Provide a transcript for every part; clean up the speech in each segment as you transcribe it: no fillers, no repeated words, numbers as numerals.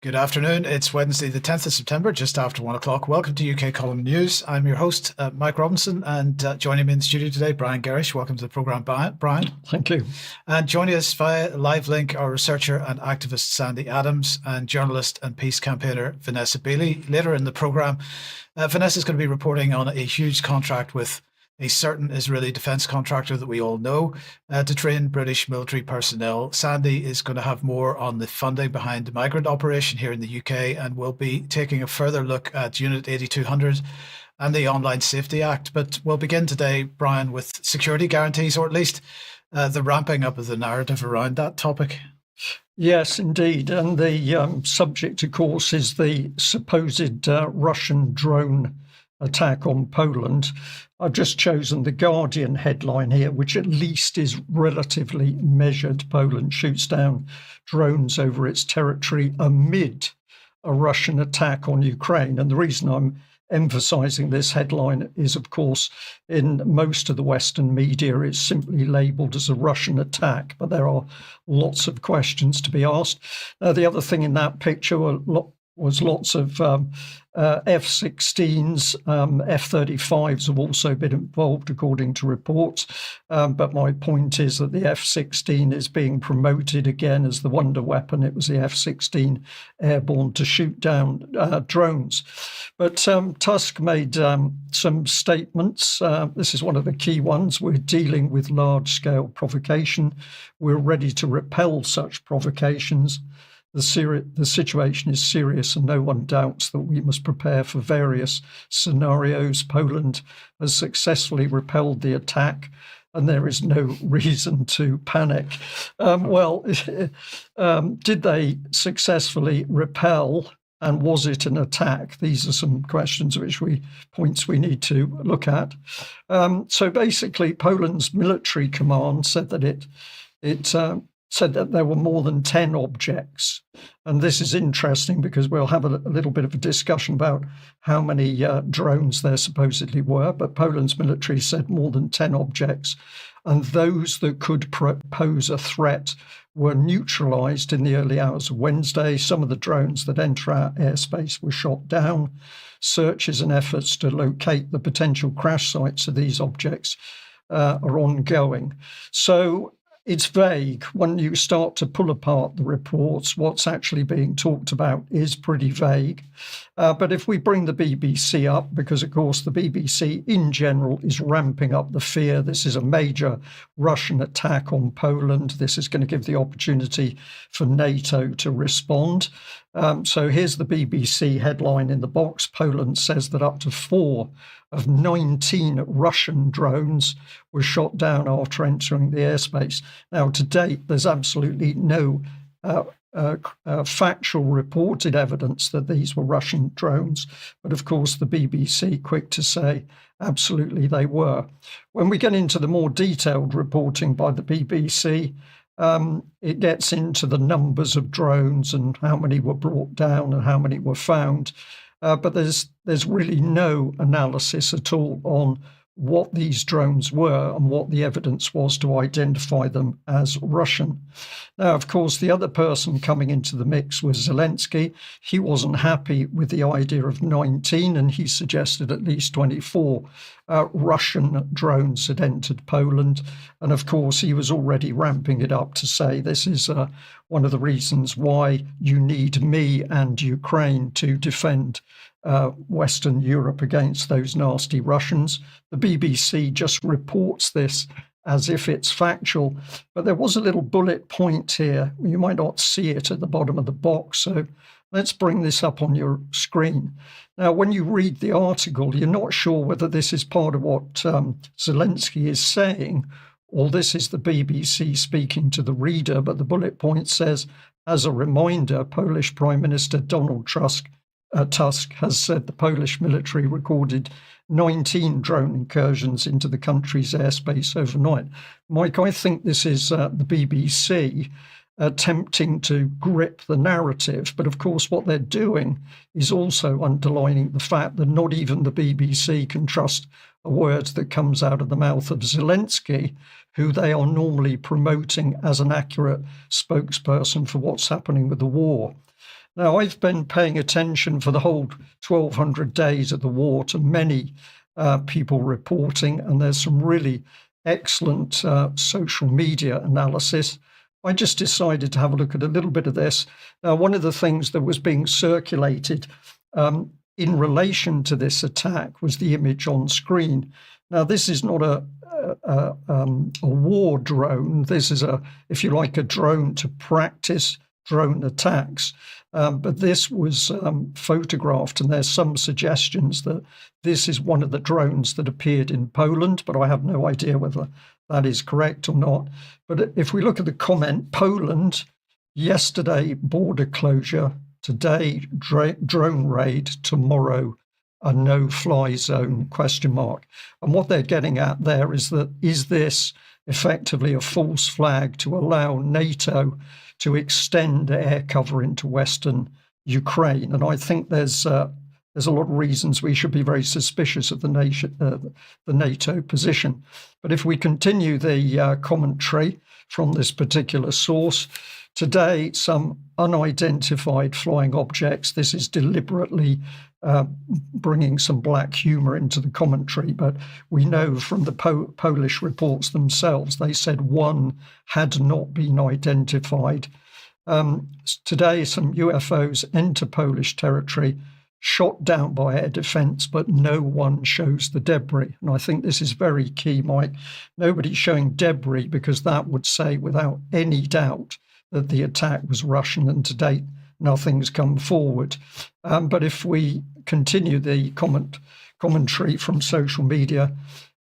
Good afternoon. It's Wednesday, the 10th of September, just after 1 o'clock. Welcome to UK Column News. I'm your host, Mike Robinson, and joining me in the studio today, Brian Garish. Welcome to the programme, Brian. Thank you. And joining us via live link are researcher and activist Sandy Adams and journalist and peace campaigner Vanessa Bailey. Later in the programme, Vanessa is going to be reporting on a huge contract with a certain Israeli defence contractor that we all know to train British military personnel. Sandy is going to have more on the funding behind the migrant operation here in the UK, and we'll be taking a further look at Unit 8200 and the Online Safety Act. But we'll begin today, Brian, with security guarantees, or at least the ramping up of the narrative around that topic. Yes, indeed. And the subject, of course, is the supposed Russian drone attack on Poland. I've just chosen the Guardian headline here, which at least is relatively measured. Poland shoots down drones over its territory amid a Russian attack on Ukraine. And the reason I'm emphasizing this headline is, of course, in most of the Western media, it's simply labeled as a Russian attack, but there are lots of questions to be asked. The other thing in that picture was lots of F-16s, F-35s have also been involved, according to reports. But my point is that the F-16 is being promoted again as the wonder weapon. It was the F-16 airborne to shoot down drones. But Tusk made some statements. This is one of the key ones. We're dealing with large-scale provocation. We're ready to repel such provocations. The situation is serious, and no one doubts that we must prepare for various scenarios. Poland has successfully repelled the attack, and there is no reason to panic. Did they successfully repel, and was it an attack? These are some questions points we need to look at. So basically, Poland's military command said that it said that there were more than 10 objects. And this is interesting because we'll have a little bit of a discussion about how many drones there supposedly were. But Poland's military said more than 10 objects. And those that could pose a threat were neutralized in the early hours of Wednesday. Some of the drones that enter our airspace were shot down. Searches and efforts to locate the potential crash sites of these objects are ongoing. So it's vague. When you start to pull apart the reports, what's actually being talked about is pretty vague. But if we bring the BBC up, because of course the BBC in general is ramping up the fear. This is a major Russian attack on Poland. This is going to give the opportunity for NATO to respond. So here's the BBC headline in the box. Poland says that up to 4 of 19 Russian drones were shot down after entering the airspace. Now, to date, there's absolutely no factual reported evidence that these were Russian drones. But of course, the BBC quick to say absolutely they were. When we get into the more detailed reporting by the BBC, it gets into the numbers of drones and how many were brought down and how many were found. But there's really no analysis at all on what these drones were and what the evidence was to identify them as Russian. Now, of course, the other person coming into the mix was Zelensky. He wasn't happy with the idea of 19, and he suggested at least 24 Russian drones had entered Poland. And of course, he was already ramping it up to say this is one of the reasons why you need me and Ukraine to defend Western Europe against those nasty Russians. The BBC just reports this as if it's factual, but there was a little bullet point here. You might not see it at the bottom of the box, so let's bring this up on your screen. Now, when you read the article, you're not sure whether this is part of what Zelensky is saying, or this is the BBC speaking to the reader, but the bullet point says, as a reminder, Polish Prime Minister Donald Tusk has said the Polish military recorded 19 drone incursions into the country's airspace overnight. Mike, I think this is the BBC attempting to grip the narrative. But of course, what they're doing is also underlining the fact that not even the BBC can trust a word that comes out of the mouth of Zelensky, who they are normally promoting as an accurate spokesperson for what's happening with the war. Now, I've been paying attention for the whole 1,200 days of the war to many people reporting, and there's some really excellent social media analysis. I just decided to have a look at a little bit of this. Now, one of the things that was being circulated in relation to this attack was the image on screen. Now, this is not a war drone. This is if you like, a drone to practice drone attacks. But this was photographed, and there's some suggestions that this is one of the drones that appeared in Poland, but I have no idea whether that is correct or not. But if we look at the comment, Poland, yesterday border closure, today drone raid, tomorrow a no-fly zone, ? And what they're getting at there is this effectively a false flag to allow NATO to extend air cover into Western Ukraine? And I think there's a lot of reasons we should be very suspicious of the NATO position. But if we continue the commentary from this particular source, today some unidentified flying objects. This is deliberately bringing some black humor into the commentary, but we know from the Polish reports themselves, they said one had not been identified. Today, some UFOs enter Polish territory, shot down by air defence, but no one shows the debris. And I think this is very key, Mike. Nobody's showing debris, because that would say without any doubt that the attack was Russian, and to date, nothing's come forward. But if we continue the commentary from social media,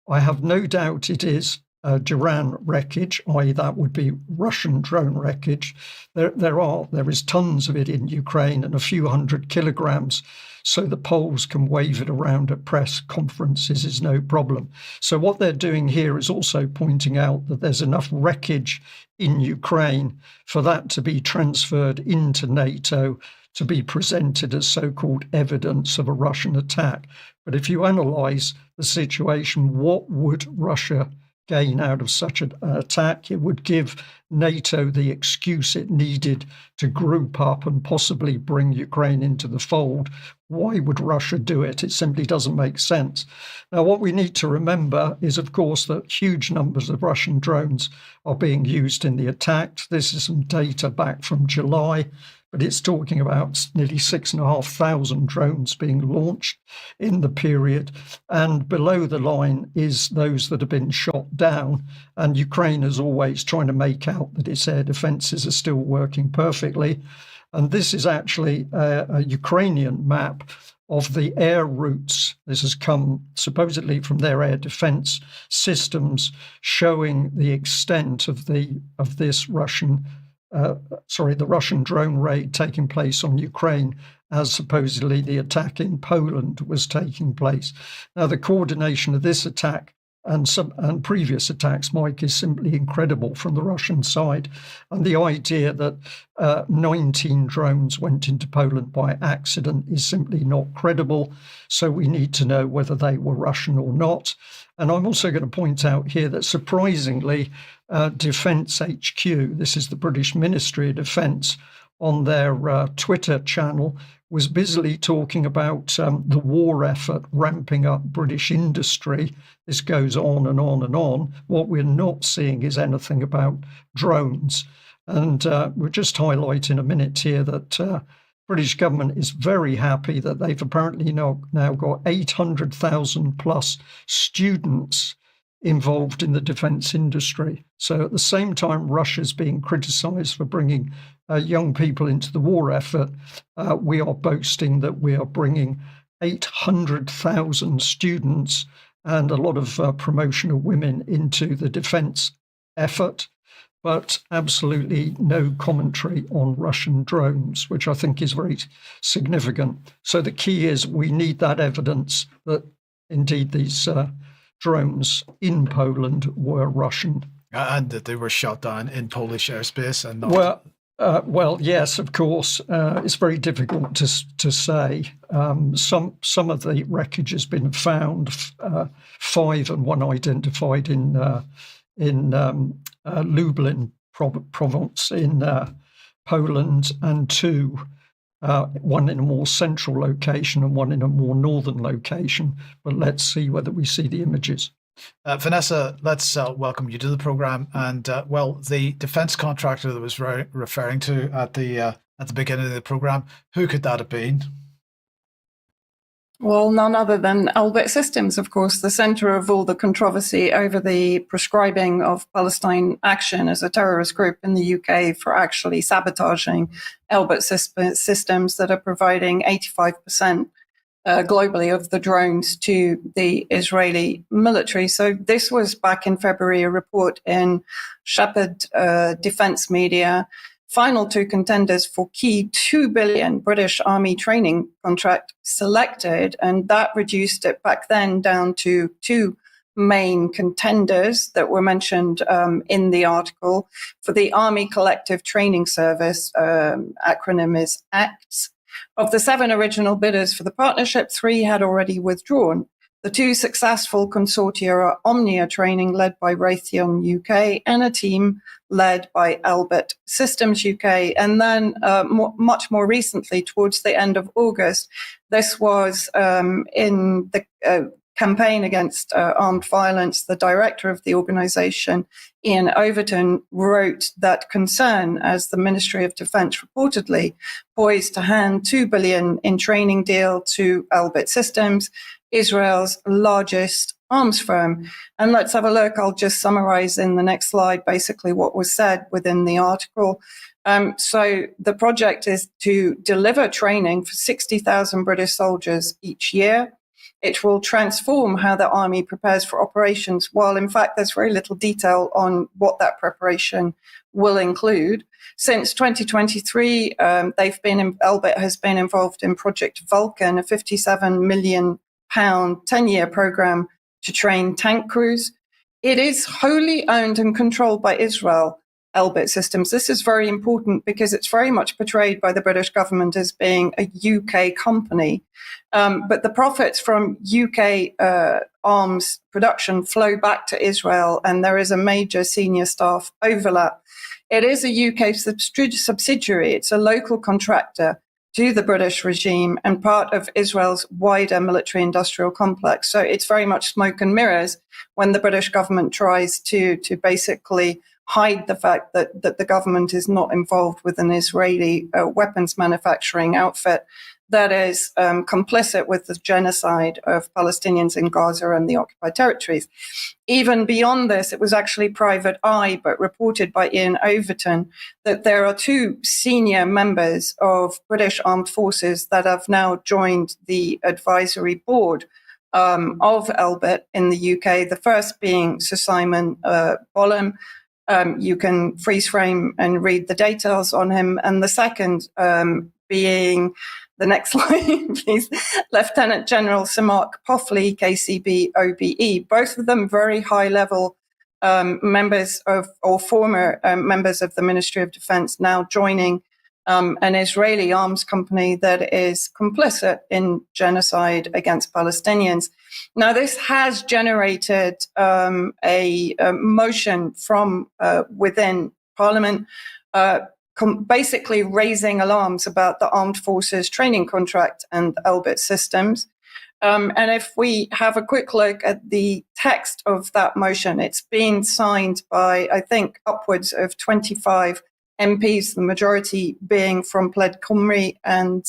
I have no doubt it is Duran wreckage, i.e. that would be Russian drone wreckage. There is tons of it in Ukraine, and a few hundred kilograms, so the Poles can wave it around at press conferences is no problem. So what they're doing here is also pointing out that there's enough wreckage in Ukraine for that to be transferred into NATO, to be presented as so-called evidence of a Russian attack. But if you analyse the situation, what would Russia gain out of such an attack? It would give NATO the excuse it needed to group up and possibly bring Ukraine into the fold. Why would Russia do it? It simply doesn't make sense. Now, what we need to remember is, of course, that huge numbers of Russian drones are being used in the attack. This is some data back from July, but it's talking about nearly 6,500 drones being launched in the period. And below the line is those that have been shot down. And Ukraine is always trying to make out that its air defences are still working perfectly. And this is actually a Ukrainian map of the air routes. This has come supposedly from their air defence systems, showing the extent of this Russian the Russian drone raid taking place on Ukraine, as supposedly the attack in Poland was taking place. Now, the coordination of this attack and previous attacks, Mike, is simply incredible from the Russian side. And the idea that 19 drones went into Poland by accident is simply not credible. So we need to know whether they were Russian or not. And I'm also going to point out here that, surprisingly, Defence HQ, this is the British Ministry of Defence, on their Twitter channel, was busily talking about the war effort ramping up British industry. This goes on and on and on. What we're not seeing is anything about drones. And we'll just highlight in a minute here that British government is very happy that they've apparently now got 800,000 plus students involved in the defence industry. So at the same time, Russia's being criticised for bringing young people into the war effort, we are boasting that we are bringing 800,000 students and a lot of promotion of women into the defence effort, but absolutely no commentary on Russian drones, which I think is very significant. So the key is we need that evidence that indeed these drones in Poland were Russian. And that they were shot down in Polish airspace and not... Well, yes, of course. It's very difficult to say. Some of the wreckage has been found, 5 and 1 identified in Lublin province in Poland, and 2 one in a more central location and one in a more northern location. But let's see whether we see the images. Vanessa, let's welcome you to the program. And the defence contractor that was referring to at the beginning of the program, who could that have been? Well, none other than Elbit Systems, of course, the center of all the controversy over the prescribing of Palestine Action as a terrorist group in the UK for actually sabotaging Elbit Systems that are providing 85% globally of the drones to the Israeli military. So this was back in February, a report in Shepherd Defense Media. Final two contenders for key $2 billion British Army training contract selected, and that reduced it back then down to two main contenders that were mentioned in the article. For the Army Collective Training Service, acronym is ACTS. Of the 7 original bidders for the partnership, 3 had already withdrawn. The 2 successful consortia are Omnia Training, led by Raytheon UK, and a team led by Elbit Systems UK. And then much more recently, towards the end of August, this was in the campaign against armed violence. The director of the organization, Ian Overton, wrote that concern as the Ministry of Defense reportedly poised to hand $2 billion in training deal to Elbit Systems, Israel's largest arms firm. And let's have a look. I'll just summarize in the next slide basically what was said within the article. So the project is to deliver training for 60,000 British soldiers each year. It will transform how the army prepares for operations, while in fact there's very little detail on what that preparation will include. Since 2023, Elbit has been involved in Project Vulcan, a £57 million 10-year program to train tank crews. It is wholly owned and controlled by Israel, Elbit Systems. This is very important because it's very much portrayed by the British government as being a UK company. But the profits from UK arms production flow back to Israel, and there is a major senior staff overlap. It is a UK subsidiary. It's a local contractor to the British regime and part of Israel's wider military-industrial complex. So it's very much smoke and mirrors when the British government tries to basically hide the fact that the government is not involved with an Israeli weapons manufacturing outfit that is complicit with the genocide of Palestinians in Gaza and the occupied territories. Even beyond this, it was actually private eye, but reported by Ian Overton, that there are 2 senior members of British armed forces that have now joined the advisory board of Elbit in the UK, the first being Sir Simon Bolam. You can freeze frame and read the details on him. And the second being, the next slide, please, Lieutenant General Sir Mark Poffley, KCB OBE. Both of them very high-level members of, or former members of the Ministry of Defense, now joining an Israeli arms company that is complicit in genocide against Palestinians. Now, this has generated a motion from within Parliament, basically raising alarms about the Armed Forces training contract and Elbit Systems. And if we have a quick look at the text of that motion, it's been signed by, I think, upwards of 25 MPs, the majority being from Plaid Cymru and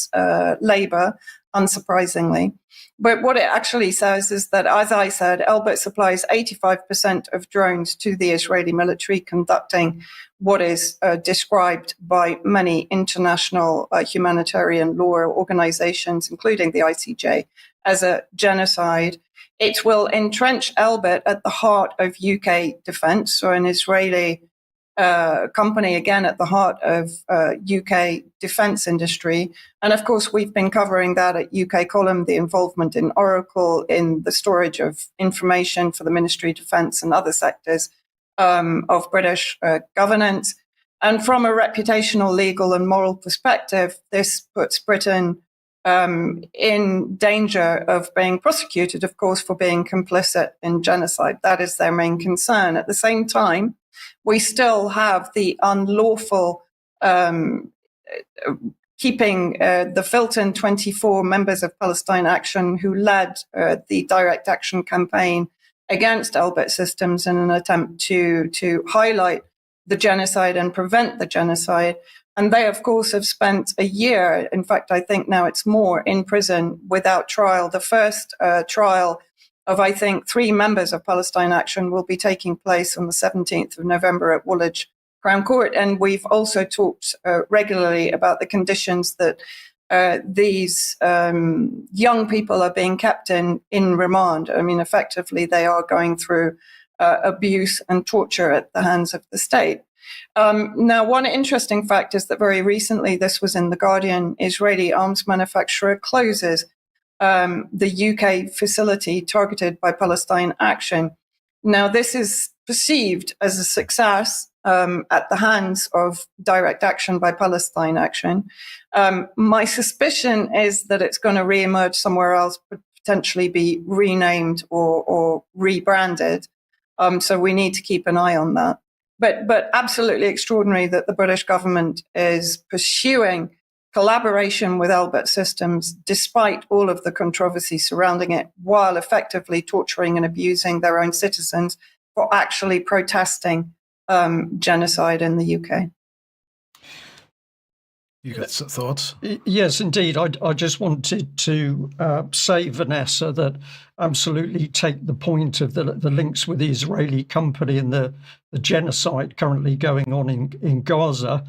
Labour, unsurprisingly. But what it actually says is that, as I said, Elbit supplies 85% of drones to the Israeli military, conducting what is described by many international humanitarian law organizations, including the ICJ, as a genocide. It will entrench Elbit at the heart of UK defense, so an Israeli company, again, at the heart of UK defense industry. And of course, we've been covering that at UK Column, the involvement in Oracle, in the storage of information for the Ministry of Defense and other sectors of British governance. And from a reputational, legal and moral perspective, this puts Britain in danger of being prosecuted, of course, for being complicit in genocide. That is their main concern. At the same time, we still have the unlawful keeping the Filton 24 members of Palestine Action who led the direct action campaign against Elbit Systems in an attempt to highlight the genocide and prevent the genocide. And they, of course, have spent a year, in fact, I think now it's more, in prison without trial. The first trial of, I think, 3 members of Palestine Action will be taking place on the 17th of November at Woolwich Crown Court. And we've also talked regularly about the conditions that these young people are being kept in remand. I mean, effectively, they are going through abuse and torture at the hands of the state. Now, one interesting fact is that very recently, this was in The Guardian, Israeli arms manufacturer closes the UK facility targeted by Palestine Action. Now, this is perceived as a success at the hands of direct action by Palestine Action. My suspicion is that it's going to reemerge somewhere else, potentially be renamed or rebranded. So we need to keep an eye on that. But absolutely extraordinary that the British government is pursuing collaboration with Elbit Systems, despite all of the controversy surrounding it, while effectively torturing and abusing their own citizens for actually protesting genocide in the UK. You got some thoughts? Yes, indeed. I just wanted to say, Vanessa, that absolutely take the point of the links with the Israeli company and the genocide currently going on in Gaza.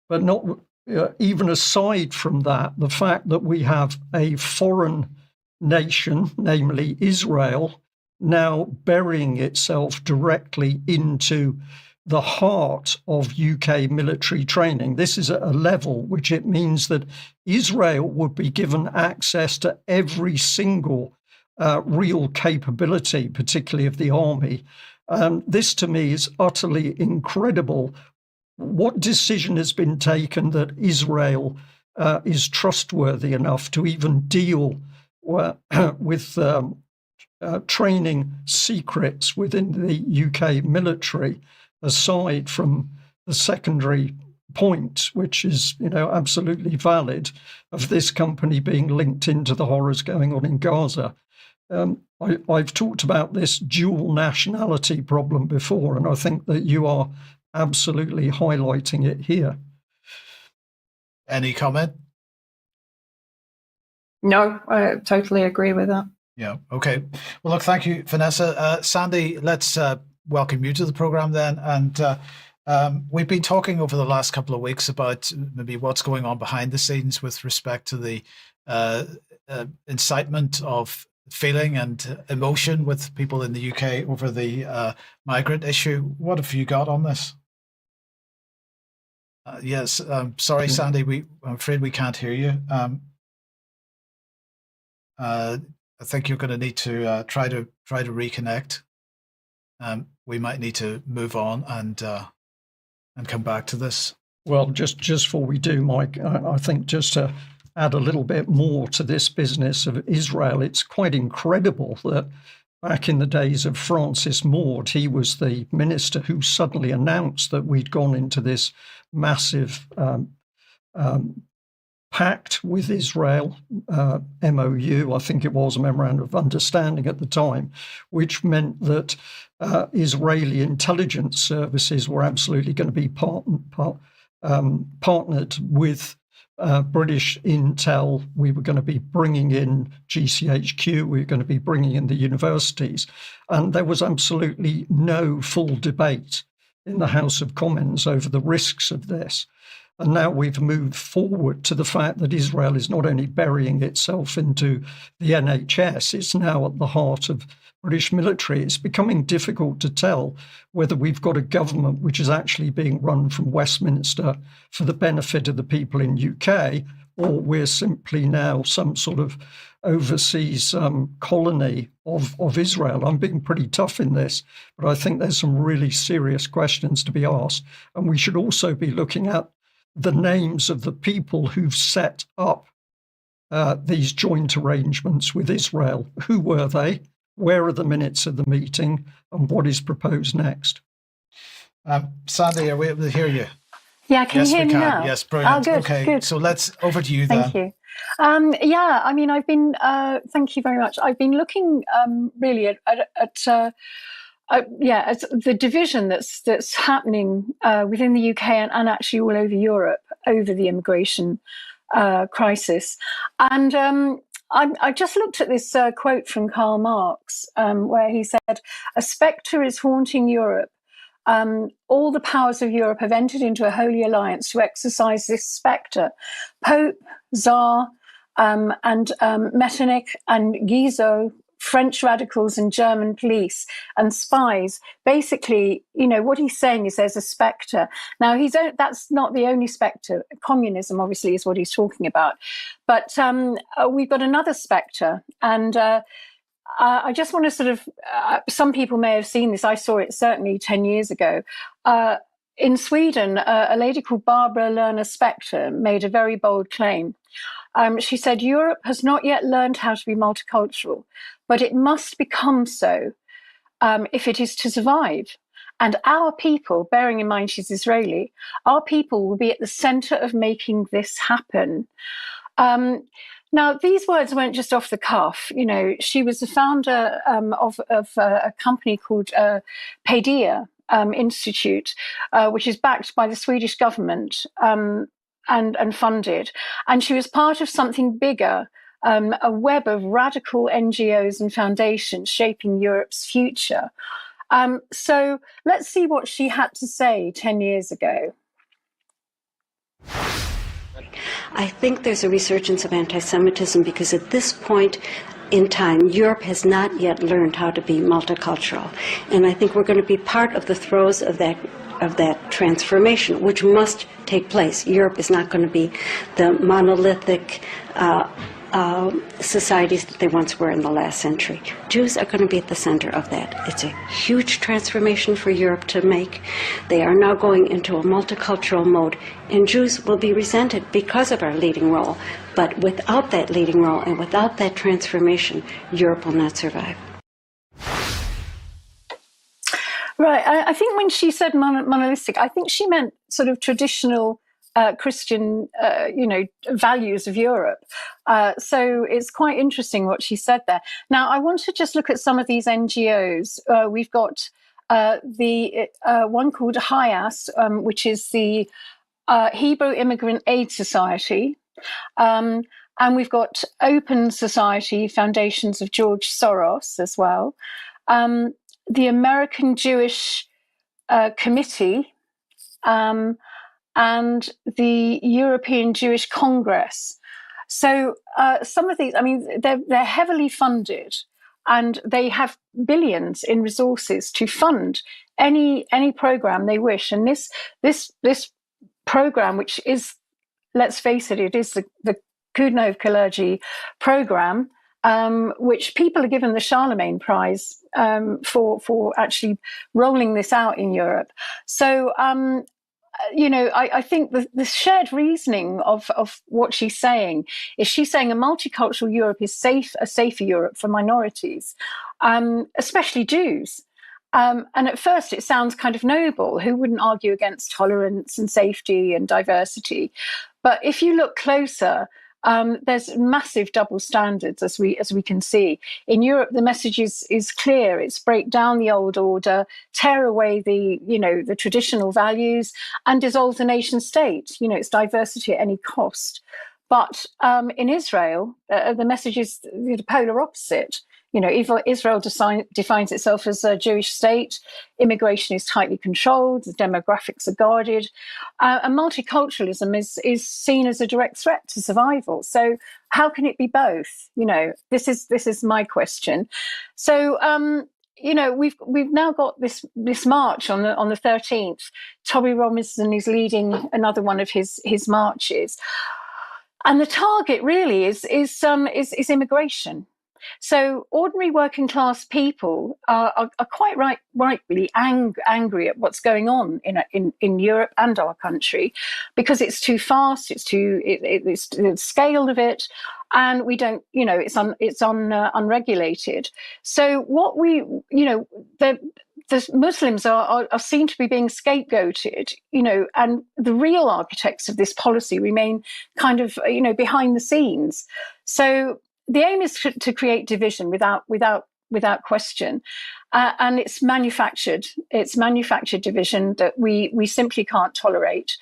But not even aside from that, the fact that we have a foreign nation, namely Israel, now burying itself directly into the heart of UK military training. This is at a level which it means that Israel would be given access to every single real capability, particularly of the army. This to me is utterly incredible. What decision has been taken that Israel is trustworthy enough to even deal with training secrets within the UK military, aside from the secondary point, which is, absolutely valid, of this company being linked into the horrors going on in Gaza. I've talked about this dual nationality problem before, and I think that you are absolutely highlighting it here. Any comment? No, I totally agree with that. Yeah. Okay. Well, look, thank you, Vanessa. Sandy, let's welcome you to the program then. And we've been talking over the last couple of weeks about maybe what's going on behind the scenes with respect to the incitement of feeling and emotion with people in the UK over the migrant issue. What have you got on this? Yes. Sorry, Sandy. I'm afraid we can't hear you. I think you're going to need to try to reconnect. We might need to move on and come back to this. Well, just before we do, Mike, I think just to add a little bit more to this business of Israel, it's quite incredible that back in the days of Francis Maude, he was the minister who suddenly announced that we'd gone into this massive pact with Israel, MOU, I think it was a memorandum of understanding at the time, which meant that Israeli intelligence services were absolutely going to be partnered with British intel. We were going to be bringing in GCHQ, we were going to be bringing in the universities. And there was absolutely no full debate in the House of Commons over the risks of this. And now we've moved forward to the fact that Israel is not only burying itself into the NHS, it's now at the heart of British military. It's becoming difficult to tell whether we've got a government which is actually being run from Westminster for the benefit of the people in UK, or we're simply now some sort of overseas colony of Israel. I'm being pretty tough in this, but I think there's some really serious questions to be asked. And we should also be looking at the names of the people who've set up these joint arrangements with Israel. Who were they? Where are the minutes of the meeting? And what is proposed next? Sandy, are we able to hear you? Yeah, can Yes, you hear we me can. now? Yes, brilliant. Good, Okay, good. so let's over to you Thank then. you. Yeah, I mean, I've been, thank you very much. I've been looking really at the division that's happening within the UK and actually all over Europe over the immigration crisis. And I just looked at this quote from Karl Marx, where he said, "A spectre is haunting Europe. All the powers of Europe have entered into a holy alliance to exercise this spectre. Pope, Tsar, and Metternich and Guizot, French radicals and German police and spies." Basically, what he's saying is there's a spectre. Now, that's not the only spectre. Communism, obviously, is what he's talking about. But we've got another spectre. And I just want to sort of, some people may have seen this. I saw it certainly 10 years ago. In Sweden, a lady called Barbara Lerner Spector made a very bold claim. She said, "Europe has not yet learned how to be multicultural, but it must become so if it is to survive. And our people," bearing in mind she's Israeli, "our people will be at the center of making this happen." Now, these words weren't just off the cuff. She was the founder of a company called Paideia Institute, which is backed by the Swedish government and funded. And she was part of something bigger, a web of radical NGOs and foundations shaping Europe's future. So let's see what she had to say 10 years ago. I think there's a resurgence of anti-Semitism because at this point in time, Europe has not yet learned how to be multicultural. And I think we're going to be part of the throes of that transformation, which must take place. Europe is not going to be the monolithic societies that they once were in the last century. Jews are going to be at the center of that. It's a huge transformation for Europe to make. They are now going into a multicultural mode, and Jews will be resented because of our leading role. But without that leading role and without that transformation, Europe will not survive. Right. I think when she said monolithic, I think she meant sort of traditional Christian, values of Europe. So it's quite interesting what she said there. Now, I want to just look at some of these NGOs. We've got the one called HIAS, which is the Hebrew Immigrant Aid Society. And we've got Open Society, Foundations of George Soros as well. The American Jewish Committee, and the European Jewish Congress. So some of these, I mean, they're heavily funded, and they have billions in resources to fund any program they wish. And this program, which is, let's face it, it is the Kudnov Kalergi program, which people are given the Charlemagne Prize for actually rolling this out in Europe. So I think the shared reasoning of what she's saying is she's saying a multicultural Europe is a safer Europe for minorities, especially Jews. And at first it sounds kind of noble. Who wouldn't argue against tolerance and safety and diversity? But if you look closer, there's massive double standards, as we can see. In Europe, the message is clear. It's break down the old order, tear away the traditional values, and dissolve the nation state. It's diversity at any cost. But in Israel, the message is the polar opposite. Israel defines itself as a Jewish state. Immigration is tightly controlled. The demographics are guarded. And multiculturalism is seen as a direct threat to survival. So how can it be both? This is my question. So, we've now got this march on the 13th. Toby Robinson is leading another one of his marches. And the target really is immigration. So ordinary working class people are quite rightly angry at what's going on in Europe and our country, because it's too fast, it's the scale of it, and we don't, it's unregulated. So what the Muslims are seen to be being scapegoated, and the real architects of this policy remain kind of, behind the scenes. So the aim is to create division without question, and it's manufactured division that we simply can't tolerate.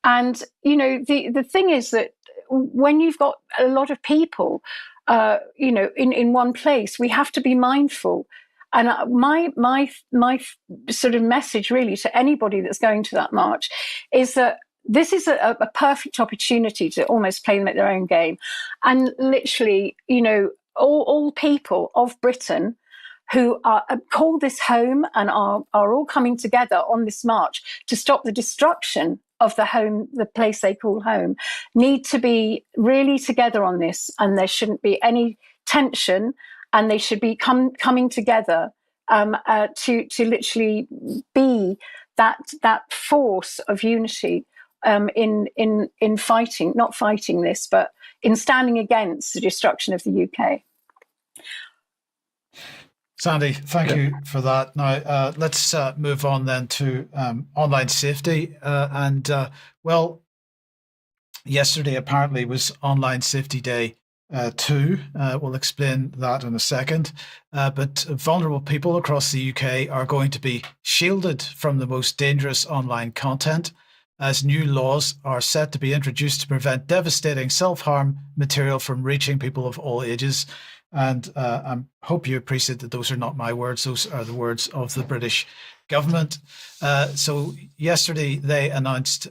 And the thing is that when you've got a lot of people, in one place, we have to be mindful. And my sort of message really to anybody that's going to that march is that this is a perfect opportunity to almost play them at their own game, and literally, all people of Britain who are call this home and are all coming together on this march to stop the destruction of the place they call home, need to be really together on this, and there shouldn't be any tension, and they should be coming together to literally be that force of unity in fighting, not fighting this, but in standing against the destruction of the UK. Sandy, thank you for that. Now, let's move on then to online safety. Yesterday apparently was Online Safety Day 2. We'll explain that in a second. But vulnerable people across the UK are going to be shielded from the most dangerous online content, as new laws are set to be introduced to prevent devastating self-harm material from reaching people of all ages. And I hope you appreciate that those are not my words. Those are the words of the British government. So yesterday they announced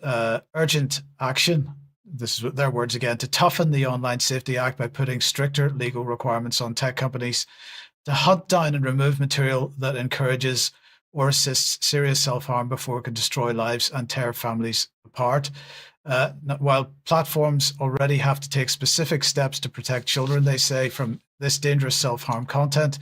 urgent action. This is their words again, to toughen the Online Safety Act by putting stricter legal requirements on tech companies to hunt down and remove material that encourages or assists serious self-harm before it can destroy lives and tear families apart. While platforms already have to take specific steps to protect children, they say, from this dangerous self-harm content,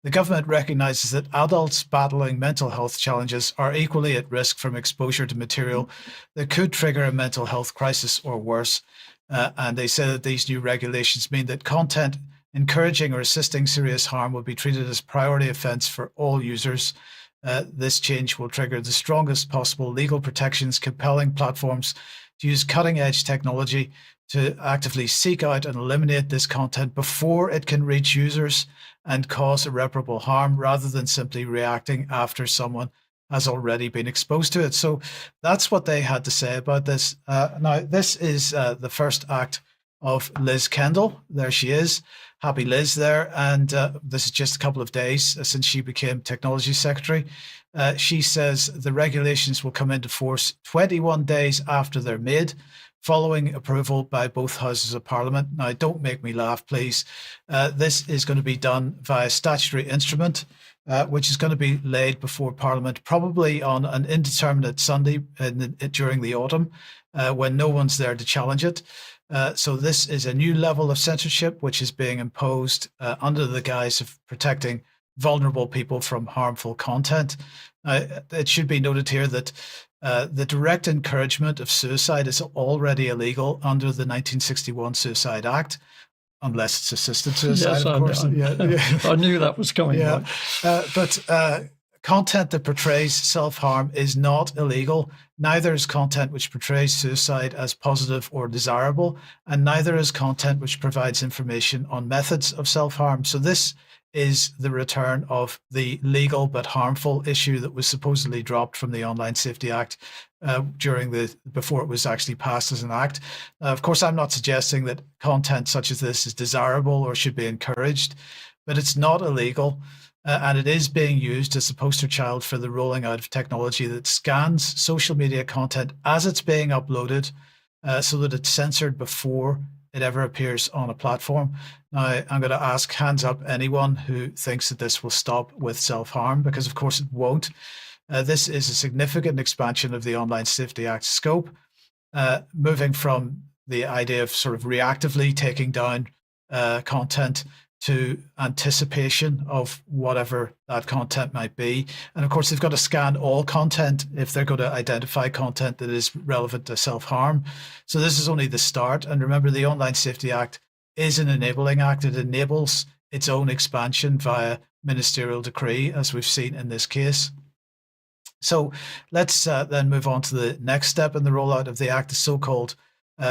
the government recognises that adults battling mental health challenges are equally at risk from exposure to material that could trigger a mental health crisis or worse. And they say that these new regulations mean that content encouraging or assisting serious harm will be treated as priority offence for all users. This change will trigger the strongest possible legal protections, compelling platforms to use cutting-edge technology to actively seek out and eliminate this content before it can reach users and cause irreparable harm, rather than simply reacting after someone has already been exposed to it. So that's what they had to say about this. Now, this is the first act of Liz Kendall. There she is. Happy Liz there. And this is just a couple of days since she became Technology Secretary. She says the regulations will come into force 21 days after they're made, following approval by both houses of Parliament. Now, don't make me laugh, please. This is going to be done via statutory instrument, which is going to be laid before Parliament, probably on an indeterminate Sunday during the autumn, when no one's there to challenge it. So this is a new level of censorship, which is being imposed under the guise of protecting vulnerable people from harmful content. It should be noted here that the direct encouragement of suicide is already illegal under the 1961 Suicide Act, unless it's assisted suicide, yes, of course. I knew that was coming. Yeah. But content that portrays self-harm is not illegal. Neither is content which portrays suicide as positive or desirable, and neither is content which provides information on methods of self-harm. So this is the return of the legal but harmful issue that was supposedly dropped from the Online Safety Act before it was actually passed as an act. Of course, I'm not suggesting that content such as this is desirable or should be encouraged, but it's not illegal. And it is being used as a poster child for the rolling out of technology that scans social media content as it's being uploaded, so that it's censored before it ever appears on a platform. Now, I'm going to ask hands up anyone who thinks that this will stop with self-harm, because of course it won't. This is a significant expansion of the Online Safety Act scope, moving from the idea of sort of reactively taking down content to anticipation of whatever that content might be. And of course, they've got to scan all content if they're going to identify content that is relevant to self-harm. So this is only the start. And remember, the Online Safety Act is an enabling act. It enables its own expansion via ministerial decree, as we've seen in this case. So let's then move on to the next step in the rollout of the Act, the so-called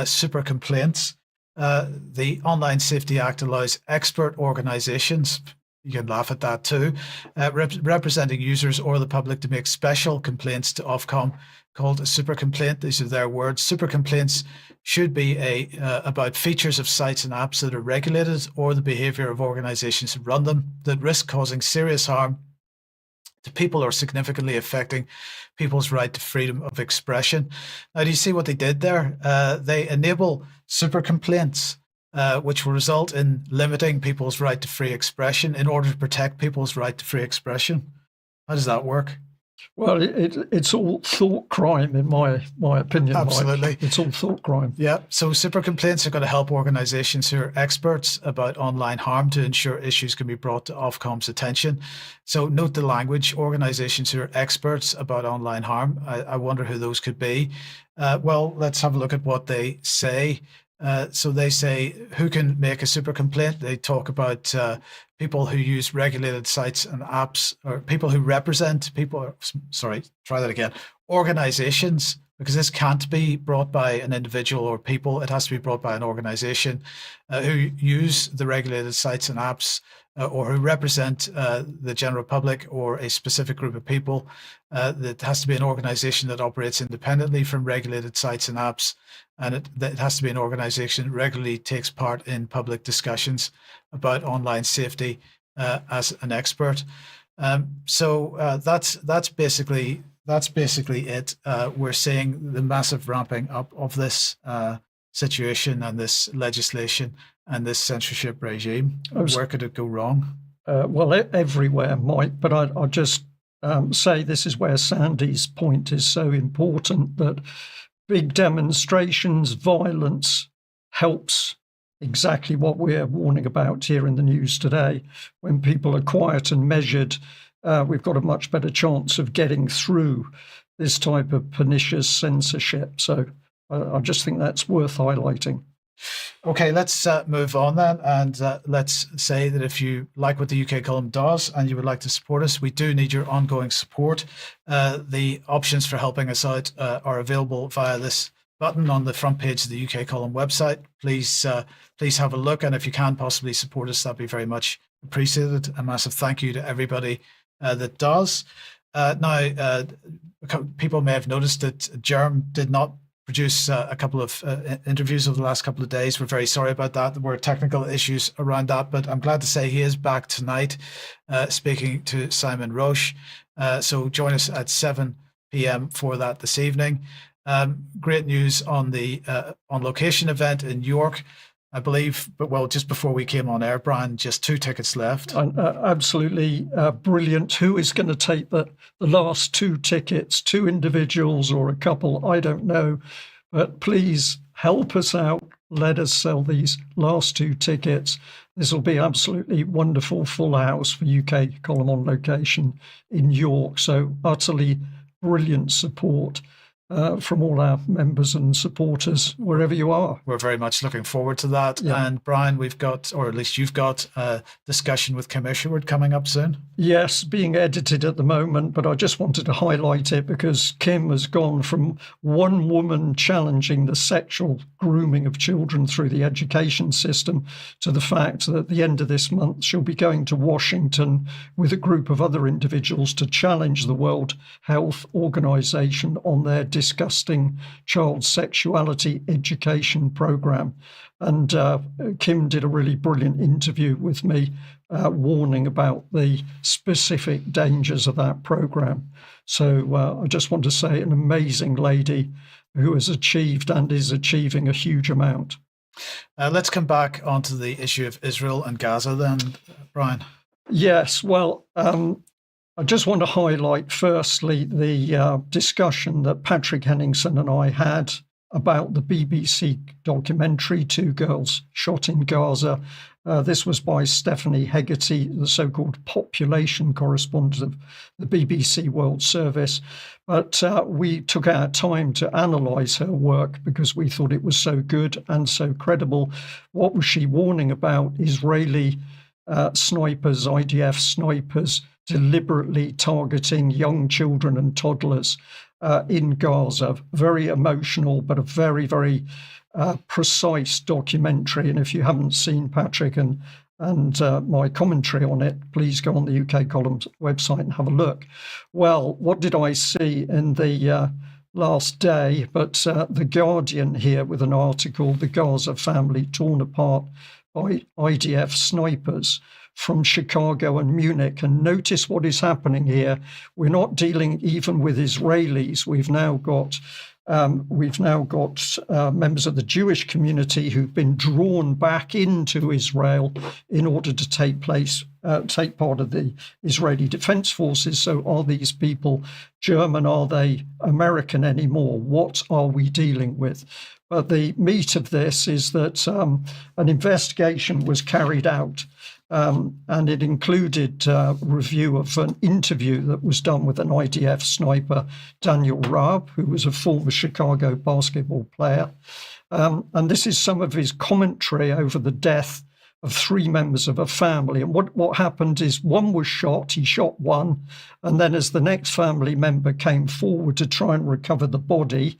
super complaints. The Online Safety Act allows expert organisations, you can laugh at that too, representing users or the public to make special complaints to Ofcom called a super complaint. These are their words. Super complaints should be about features of sites and apps that are regulated or the behaviour of organisations who run them that risk causing serious harm to people or significantly affecting people's right to freedom of expression. Now, do you see what they did there? They enable super complaints, which will result in limiting people's right to free expression in order to protect people's right to free expression. How does that work? Well, it's all thought crime, in my opinion. Absolutely. Mike. It's all thought crime. Yeah. So super complaints are going to help organisations who are experts about online harm to ensure issues can be brought to Ofcom's attention. So note the language, organisations who are experts about online harm. I wonder who those could be. Well, let's have a look at what they say. So they say, who can make a super complaint? They talk about people who use regulated sites and apps, or people who represent people, sorry, try that again, organizations, because this can't be brought by an individual or people. It has to be brought by an organization who use the regulated sites and apps or who represent the general public or a specific group of people. That has to be an organization that operates independently from regulated sites and apps. And it has to be an organization that regularly takes part in public discussions about online safety as an expert. So that's basically it. We're seeing the massive ramping up of this situation and this legislation and this censorship regime. Where could it go wrong? Well, everywhere, Mike. But I'll just say this is where Sandy's point is so important, that big demonstrations, violence helps exactly what we're warning about here in the news today. When people are quiet and measured, we've got a much better chance of getting through this type of pernicious censorship. So I just think that's worth highlighting. Okay, let's move on then, and let's say that if you like what the UK Column does and you would like to support us, we do need your ongoing support. The options for helping us out are available via this button on the front page of the UK Column website. Please have a look, and if you can possibly support us, that'd be very much appreciated. A massive thank you to everybody that does. Now, people may have noticed that Jerm did not produce a couple of interviews over the last couple of days. We're very sorry about that. There were technical issues around that, but I'm glad to say he is back tonight speaking to Simon Roche. So join us at 7 p.m. for that this evening. Great news on the on location event in York, I believe, but well, just before we came on air, Brian, just 2 tickets left. Absolutely brilliant. Who is going to take the last 2 tickets? 2 individuals or a couple? I don't know. But please help us out. Let us sell these last 2 tickets. This will be absolutely wonderful, full house for UK Column on Location in York. So utterly brilliant support from all our members and supporters, wherever you are. We're very much looking forward to that. Yeah. And Brian, we've got, or at least you've got, a discussion with Kim Isherwood coming up soon. Yes, being edited at the moment, but I just wanted to highlight it because Kim has gone from one woman challenging the sexual grooming of children through the education system to the fact that at the end of this month she'll be going to Washington with a group of other individuals to challenge the World Health Organization on their disgusting child sexuality education program. And Kim did a really brilliant interview with me warning about the specific dangers of that program. So I just want to say an amazing lady who has achieved and is achieving a huge amount. Let's come back onto the issue of Israel and Gaza then, Brian. Yes, well, I just want to highlight firstly the discussion that Patrick Henningsen and I had about the BBC documentary, 2 Girls Shot in Gaza. This was by Stephanie Hegarty, the so-called population correspondent of the BBC World Service. But we took our time to analyse her work because we thought it was so good and so credible. What was she warning about? Israeli snipers, IDF snipers, deliberately targeting young children and toddlers in Gaza. Very emotional, but a very, very precise documentary. And if you haven't seen Patrick and my commentary on it, please go on the UK Columns website and have a look. Well, what did I see in the last day? But The Guardian here with an article, The Gaza Family Torn Apart by IDF Snipers from Chicago and Munich. And notice what is happening here. We're not dealing even with Israelis. We've now got members of the Jewish community who've been drawn back into Israel in order to take part of the Israeli Defense Forces. So are these people German? Are they American anymore? What are we dealing with? But the meat of this is that an investigation was carried out, and it included review of an interview that was done with an IDF sniper, Daniel Raab, who was a former Chicago basketball player. And this is some of his commentary over the death of 3 members of a family. And what happened is one was shot, he shot one, and then as the next family member came forward to try and recover the body,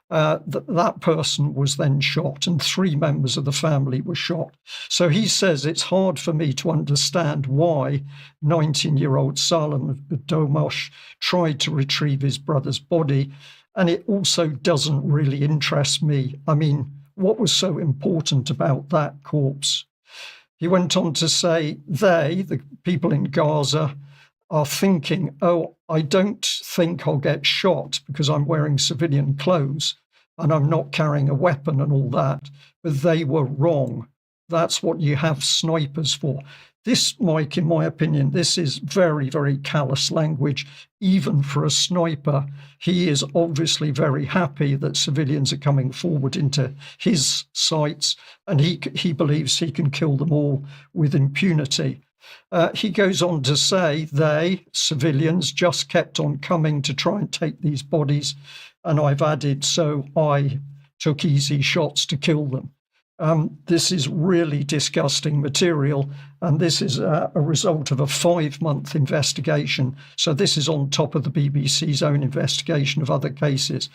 that person was then shot, and 3 members of the family were shot. So he says it's hard for me to understand why 19-year-old Salem Domosh tried to retrieve his brother's body, and it also doesn't really interest me. I mean, what was so important about that corpse? He went on to say the people in Gaza, are thinking, oh, I don't think I'll get shot because I'm wearing civilian clothes and I'm not carrying a weapon and all that. But they were wrong. That's what you have snipers for. This, Mike, in my opinion, this is very, very callous language, even for a sniper. He is obviously very happy that civilians are coming forward into his sights, and he believes he can kill them all with impunity. He goes on to say civilians, just kept on coming to try and take these bodies, and I've added, so I took easy shots to kill them. This is really disgusting material, and this is a result of a 5-month investigation. So this is on top of the BBC's own investigation of other cases.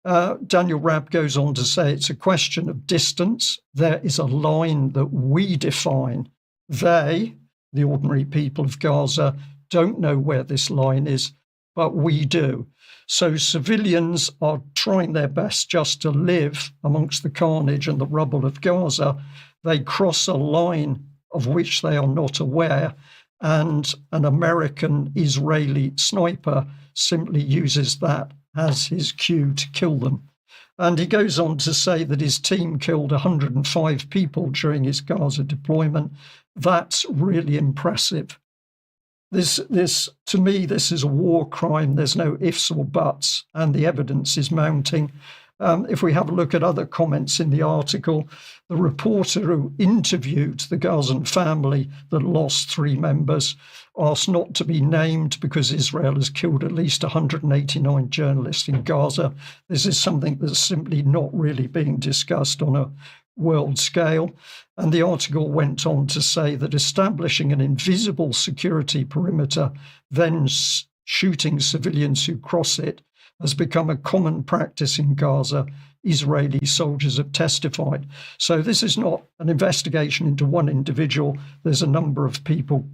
Daniel Raab goes on to say it's a question of distance. There is a line that we define. They, the ordinary people of Gaza, don't know where this line is, but we do. So civilians are trying their best just to live amongst the carnage and the rubble of Gaza. They cross a line of which they are not aware, and an American Israeli sniper simply uses that as his cue to kill them. And he goes on to say that his team killed 105 people during his Gaza deployment. That's really impressive. This to me, this is a war crime. There's no ifs or buts, and the evidence is mounting. If we have a look at other comments in the article, the reporter who interviewed the Gazan family that lost 3 members asked not to be named because Israel has killed at least 189 journalists in Gaza. This is something that's simply not really being discussed on a world scale. And the article went on to say that establishing an invisible security perimeter, then shooting civilians who cross it, has become a common practice in Gaza. Israeli soldiers have testified. So this is not an investigation into one individual. There's a number of people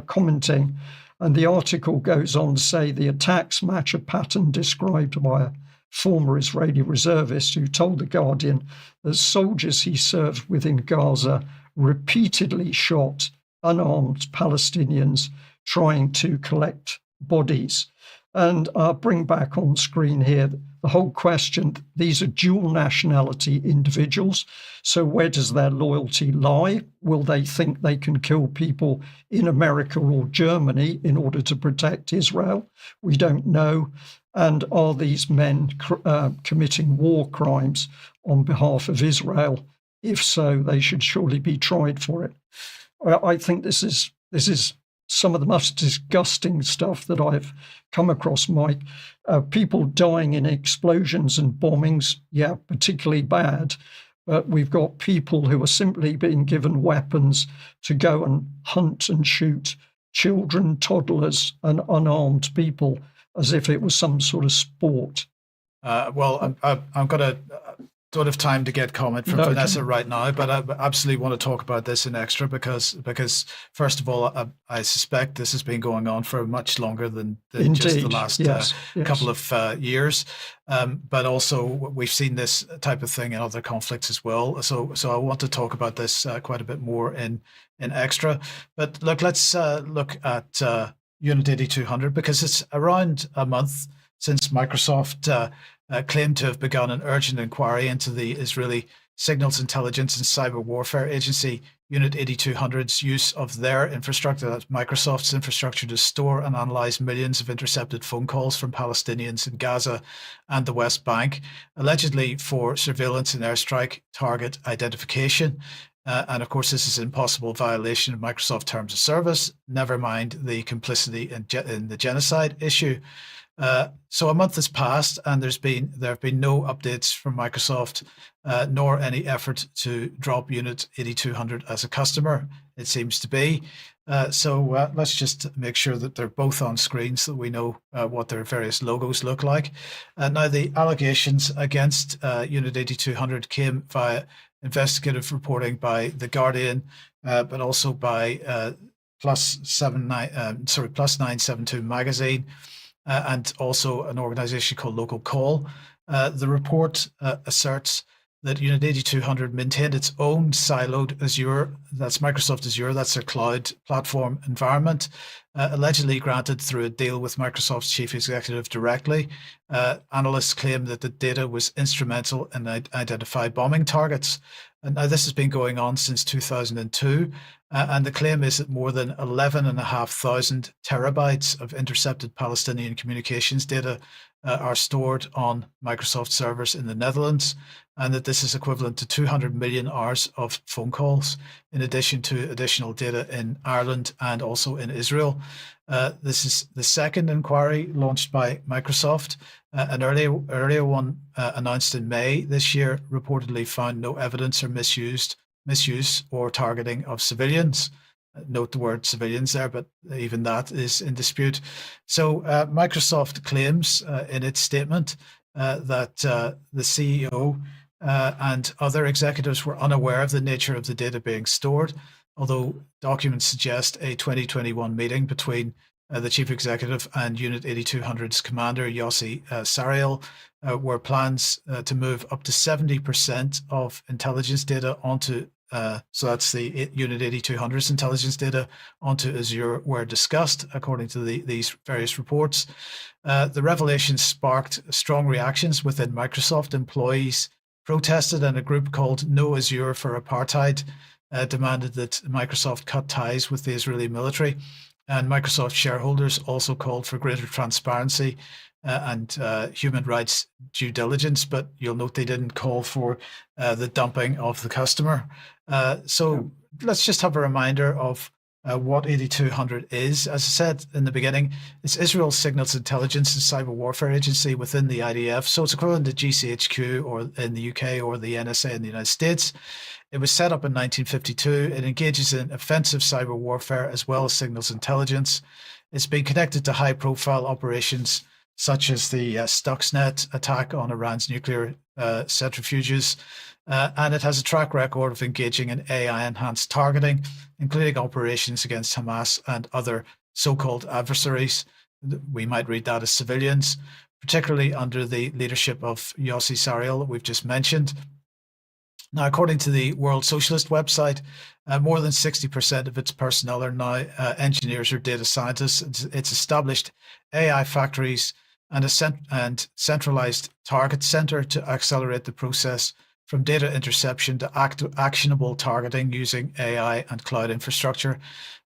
commenting. And the article goes on to say the attacks match a pattern described by a former Israeli reservist who told The Guardian that soldiers he served with in Gaza repeatedly shot unarmed Palestinians trying to collect bodies. And I'll bring back on screen here the whole question. These are dual nationality individuals. So where does their loyalty lie? Will they think they can kill people in America or Germany in order to protect Israel? We don't know. And are these men committing war crimes on behalf of Israel? If so, they should surely be tried for it. I think this is some of the most disgusting stuff that I've come across, Mike. People dying in explosions and bombings, yeah, particularly bad. But we've got people who are simply being given weapons to go and hunt and shoot children, toddlers, and unarmed people as if it was some sort of sport. Well, I'm going to don't have time to get comment from Vanessa right now, but I absolutely want to talk about this in extra because first of all, I suspect this has been going on for much longer than just the last couple of years. But also we've seen this type of thing in other conflicts as well. So I want to talk about this quite a bit more in extra. But look, let's look at Unit 8200 because it's around a month since Microsoft claimed to have begun an urgent inquiry into the Israeli Signals Intelligence and Cyber Warfare Agency, Unit 8200's use of their infrastructure, that's Microsoft's infrastructure, to store and analyze millions of intercepted phone calls from Palestinians in Gaza and the West Bank, allegedly for surveillance and airstrike target identification. And of course, this is an impossible violation of Microsoft terms of service, never mind the complicity in the genocide issue. So a month has passed, and there have been no updates from Microsoft, nor any effort to drop Unit 8200 as a customer. It seems to be. So let's just make sure that they're both on screen so that we know what their various logos look like. Now, the allegations against Unit 8200 came via investigative reporting by The Guardian, but also by Plus 972 magazine. And also an organization called Local Call. The report asserts that Unit 8200 maintained its own siloed Azure, that's Microsoft Azure, that's their cloud platform environment, allegedly granted through a deal with Microsoft's chief executive directly. Analysts claim that the data was instrumental in identifying bombing targets. And now this has been going on since 2002. And the claim is that more than 11,500 terabytes of intercepted Palestinian communications data are stored on Microsoft servers in the Netherlands, and that this is equivalent to 200 million hours of phone calls, in addition to additional data in Ireland and also in Israel. This is the second inquiry launched by Microsoft. An earlier one announced in May this year reportedly found no evidence or misuse or targeting of civilians. Note the word civilians there, but even that is in dispute. So Microsoft claims in its statement that the CEO and other executives were unaware of the nature of the data being stored, although documents suggest a 2021 meeting between the chief executive and Unit 8200's commander, Yossi Sariel, were plans to move up to 70% of intelligence data onto, so that's the Unit 8200's intelligence data, onto Azure were discussed, according to these various reports. The revelations sparked strong reactions within Microsoft. Employees protested, and a group called No Azure for Apartheid demanded that Microsoft cut ties with the Israeli military. And Microsoft shareholders also called for greater transparency and human rights due diligence, but you'll note they didn't call for the dumping of the customer. So let's just have a reminder of what 8200 is. As I said in the beginning, it's Israel's Signals Intelligence and Cyber Warfare Agency within the IDF. So it's equivalent to GCHQ or in the UK or the NSA in the United States. It was set up in 1952. It engages in offensive cyber warfare as well as signals intelligence. It's been connected to high-profile operations such as the Stuxnet attack on Iran's nuclear centrifuges. And it has a track record of engaging in AI-enhanced targeting, including operations against Hamas and other so-called adversaries. We might read that as civilians, particularly under the leadership of Yossi Sariel that we've just mentioned. Now, according to the World Socialist website, more than 60% of its personnel are now engineers or data scientists. It's established AI factories and a centralized target center to accelerate the process from data interception to actionable targeting using AI and cloud infrastructure.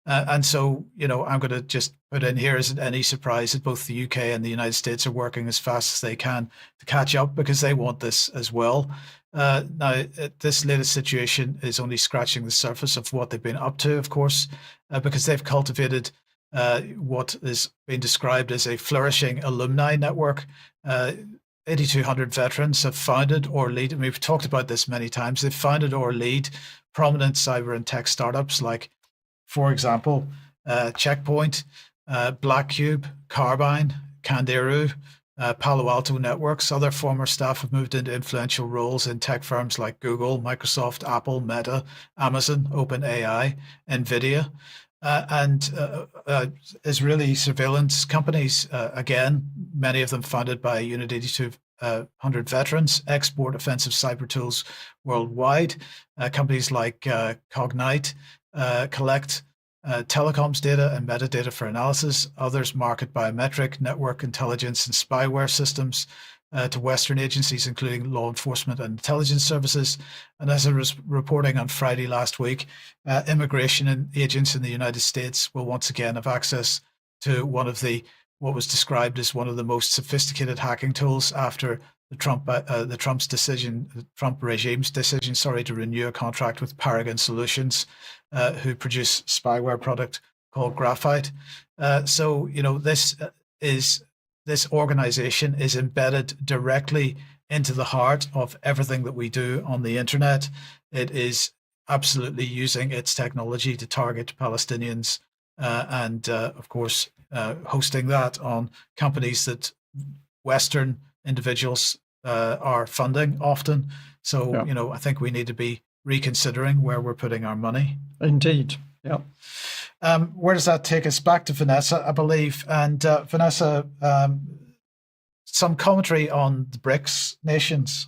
And so, I'm going to just put in here, isn't any surprise that both the UK and the United States are working as fast as they can to catch up because they want this as well. Now, this latest situation is only scratching the surface of what they've been up to, of course, because they've cultivated what is being described as a flourishing alumni network. 8,200 veterans have founded or lead, and we've talked about this many times, they've founded or lead prominent cyber and tech startups like, for example, Checkpoint, Black Cube, Carbine, Candiru, Palo Alto Networks. Other former staff have moved into influential roles in tech firms like Google, Microsoft, Apple, Meta, Amazon, OpenAI, NVIDIA, and Israeli surveillance companies, again, many of them founded by Unit 8200 veterans, export offensive cyber tools worldwide. Companies like Cognite collect telecoms data and metadata for analysis. Others market biometric, network intelligence, and spyware systems to Western agencies, including law enforcement and intelligence services. And as I was reporting on Friday last week, immigration agents in the United States will once again have access to what was described as one of the most sophisticated hacking tools after the Trump regime's decision, to renew a contract with Paragon Solutions, who produce spyware product called Graphite. So this organization is embedded directly into the heart of everything that we do on the internet. It is absolutely using its technology to target Palestinians, and of course, hosting that on companies that Western individuals are funding often. So, Yeah. I think we need to be reconsidering where we're putting our money. Indeed. Yeah. Where does that take us? Back to Vanessa, I believe. And Vanessa, some commentary on the BRICS nations.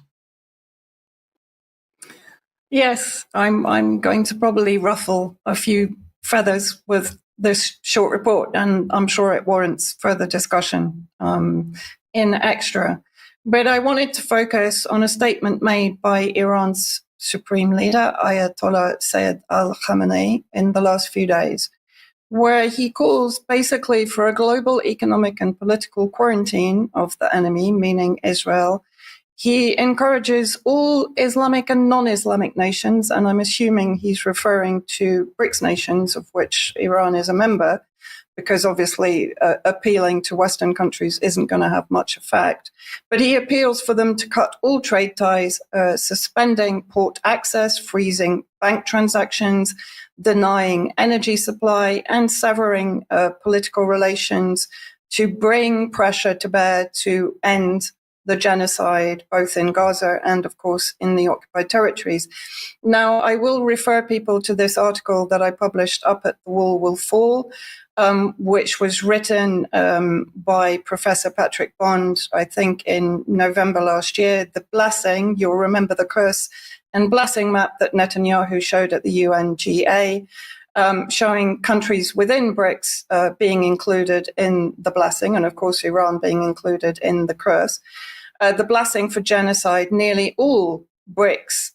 Yes, I'm going to probably ruffle a few feathers with this short report, and I'm sure it warrants further discussion in extra. But I wanted to focus on a statement made by Iran's Supreme Leader, Ayatollah Sayyid al-Khamenei, in the last few days, where he calls basically for a global economic and political quarantine of the enemy, meaning Israel. He encourages all Islamic and non-Islamic nations, and I'm assuming he's referring to BRICS nations, of which Iran is a member, because obviously appealing to Western countries isn't going to have much effect. But he appeals for them to cut all trade ties, suspending port access, freezing bank transactions, denying energy supply, and severing political relations to bring pressure to bear to end the genocide, both in Gaza and, of course, in the occupied territories. Now, I will refer people to this article that I published, Up at the Wall Will Fall, which was written by Professor Patrick Bond, I think, in November last year. The blessing, you'll remember the curse and blessing map that Netanyahu showed at the UNGA, showing countries within BRICS being included in the blessing, and of course Iran being included in the curse. The blessing for genocide, nearly all BRICS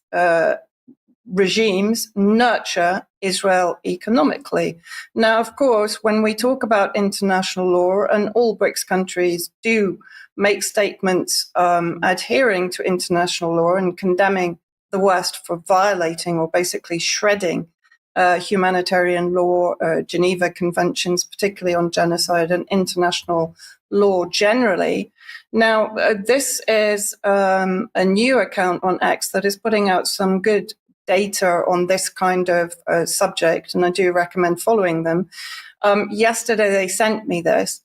regimes nurture Israel economically. Now, of course, when we talk about international law, and all BRICS countries do make statements adhering to international law and condemning the West for violating or basically shredding humanitarian law, Geneva Conventions, particularly on genocide, and international law generally. Now, this is a new account on X that is putting out some good data on this kind of subject, and I do recommend following them. Yesterday, they sent me this.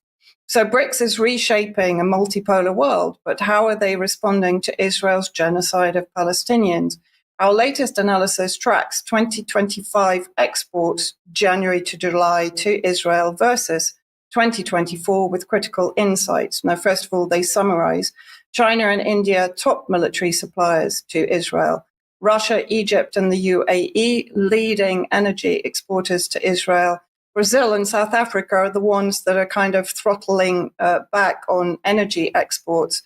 So BRICS is reshaping a multipolar world, but how are they responding to Israel's genocide of Palestinians? Our latest analysis tracks 2025 exports, January to July, to Israel versus 2024 with critical insights. Now, first of all, they summarize China and India, top military suppliers to Israel. Russia, Egypt, and the UAE, leading energy exporters to Israel. Brazil and South Africa are the ones that are kind of throttling back on energy exports,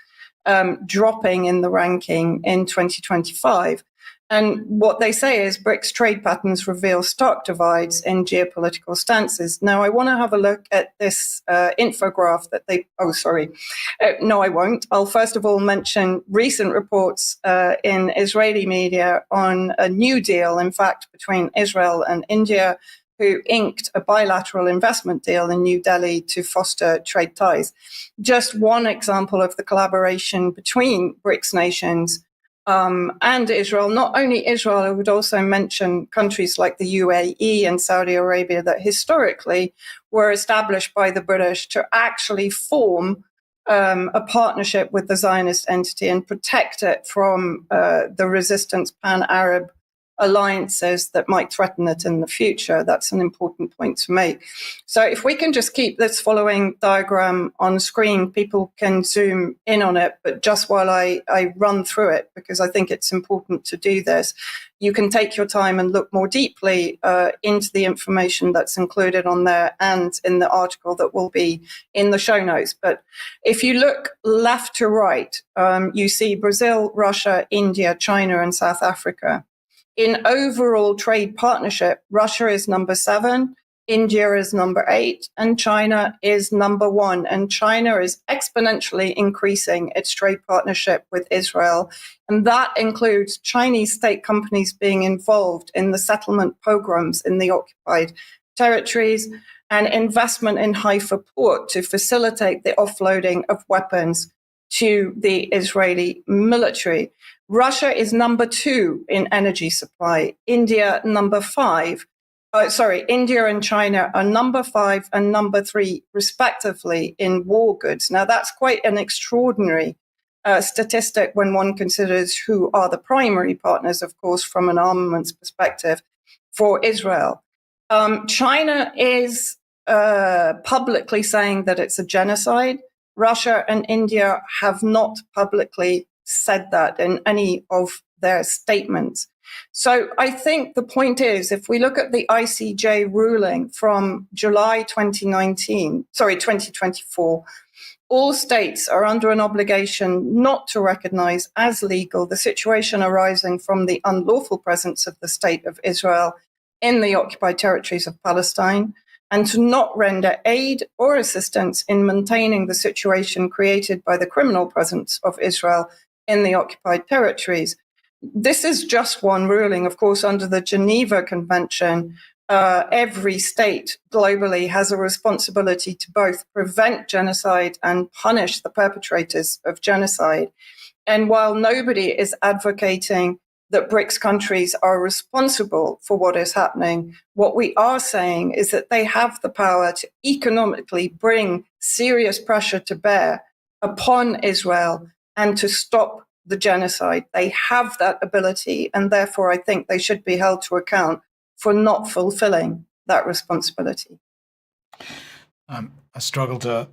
dropping in the ranking in 2025. And what they say is BRICS trade patterns reveal stark divides in geopolitical stances. Now, I want to have a look at this infograph that they, no, I won't. I'll first of all mention recent reports in Israeli media on a new deal, in fact, between Israel and India, who inked a bilateral investment deal in New Delhi to foster trade ties. Just one example of the collaboration between BRICS nations and Israel. Not only Israel, I would also mention countries like the UAE and Saudi Arabia that historically were established by the British to actually form a partnership with the Zionist entity and protect it from the resistance pan-Arab alliances that might threaten it in the future. That's an important point to make. So if we can just keep this following diagram on screen, people can zoom in on it, but just while I run through it, because I think it's important to do this, you can take your time and look more deeply into the information that's included on there and in the article that will be in the show notes. But if you look left to right, you see Brazil, Russia, India, China, and South Africa. In overall trade partnership, Russia is number 7, India is number 8, and China is number 1. And China is exponentially increasing its trade partnership with Israel. And that includes Chinese state companies being involved in the settlement pogroms in the occupied territories and investment in Haifa port to facilitate the offloading of weapons to the Israeli military. Russia is number 2 in energy supply. India, number 5. India and China are number 5 and number 3, respectively, in war goods. Now, that's quite an extraordinary statistic when one considers who are the primary partners, of course, from an armaments perspective for Israel. China is publicly saying that it's a genocide. Russia and India have not publicly said that in any of their statements. So I think the point is, if we look at the ICJ ruling from July 2024, all states are under an obligation not to recognize as legal the situation arising from the unlawful presence of the State of Israel in the occupied territories of Palestine, and to not render aid or assistance in maintaining the situation created by the criminal presence of Israel in the occupied territories. This is just one ruling. Of course, under the Geneva Convention, every state globally has a responsibility to both prevent genocide and punish the perpetrators of genocide. And while nobody is advocating that BRICS countries are responsible for what is happening, what we are saying is that they have the power to economically bring serious pressure to bear upon Israel and to stop the genocide. They have that ability, and therefore I think they should be held to account for not fulfilling that responsibility. I struggle to